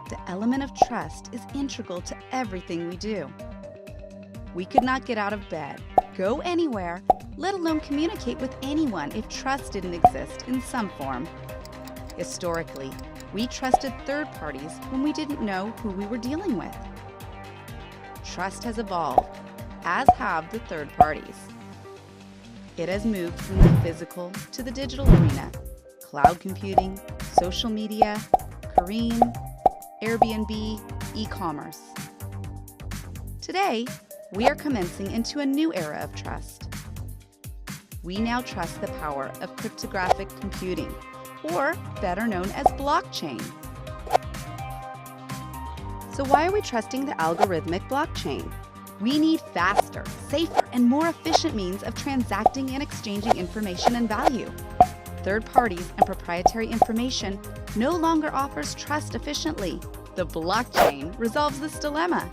The element of trust is integral to everything we do. We could not get out of bed, go anywhere, let alone communicate with anyone if trust didn't exist in some form. Historically, we trusted third parties when we didn't know who we were dealing with. Trust has evolved, as have the third parties. It has moved from the physical to the digital arena, cloud computing, social media, Careem, Airbnb, e-commerce. Today, we are commencing into a new era of trust. We now trust the power of cryptographic computing, or better known as blockchain. So why are we trusting the algorithmic blockchain? We need faster, safer, and more efficient means of transacting and exchanging information and value. Third parties and proprietary information no longer offers trust efficiently. The blockchain resolves this dilemma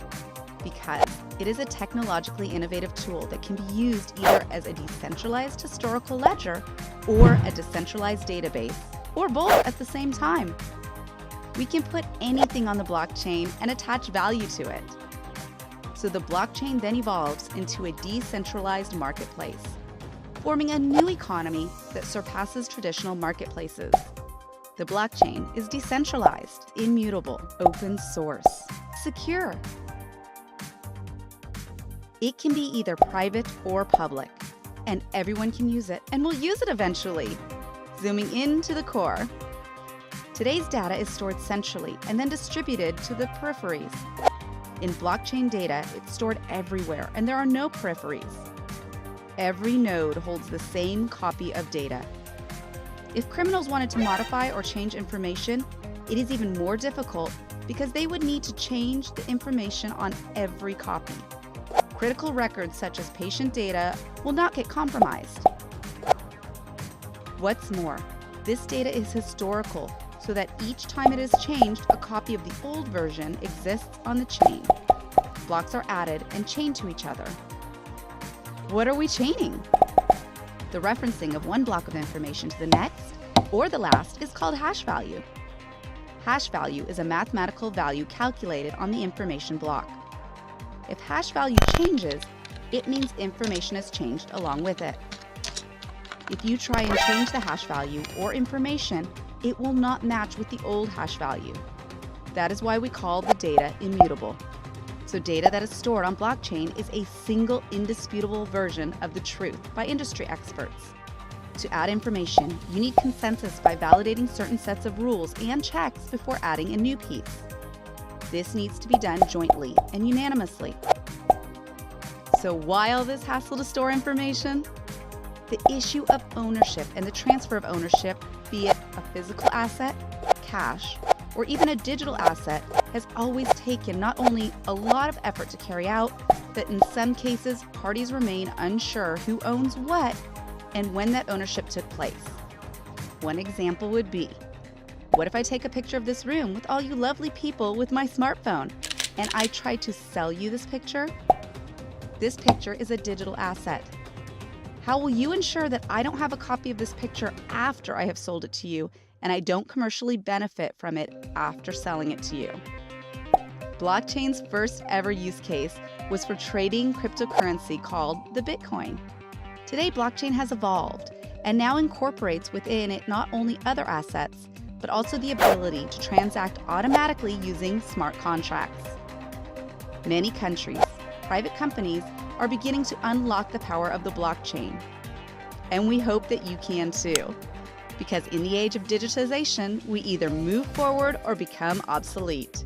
because it is a technologically innovative tool that can be used either as a decentralized historical ledger or a decentralized database, or both at the same time. We can put anything on the blockchain and attach value to it. So the blockchain then evolves into a decentralized marketplace, forming a new economy that surpasses traditional marketplaces. The blockchain is decentralized, immutable, open source, secure. It can be either private or public, and everyone can use it and will use it eventually. Zooming into the core. Today's data is stored centrally and then distributed to the peripheries. In blockchain data, it's stored everywhere and there are no peripheries. Every node holds the same copy of data. If criminals wanted to modify or change information, it is even more difficult because they would need to change the information on every copy. Critical records such as patient data will not get compromised. What's more, this data is historical, so that each time it is changed, a copy of the old version exists on the chain. Blocks are added and chained to each other. What are we chaining? The referencing of one block of information to the next or the last is called hash value. Hash value is a mathematical value calculated on the information block. If hash value changes, it means information has changed along with it. If you try and change the hash value or information, it will not match with the old hash value. That is why we call the data immutable. So data that is stored on blockchain is a single indisputable version of the truth by industry experts. To add information, you need consensus by validating certain sets of rules and checks before adding a new piece. This needs to be done jointly and unanimously. So why all this hassle to store information? The issue of ownership and the transfer of ownership, be it a physical asset, cash, or even a digital asset, has always taken not only a lot of effort to carry out, but in some cases, parties remain unsure who owns what and when that ownership took place. One example would be, what if I take a picture of this room with all you lovely people with my smartphone, and I try to sell you this picture? This picture is a digital asset. How will you ensure that I don't have a copy of this picture after I have sold it to you and I don't commercially benefit from it after selling it to you? Blockchain's first ever use case was for trading cryptocurrency called the Bitcoin. Today, blockchain has evolved and now incorporates within it not only other assets, but also the ability to transact automatically using smart contracts. Many countries, private companies, are beginning to unlock the power of the blockchain. And we hope that you can too, because in the age of digitization, we either move forward or become obsolete.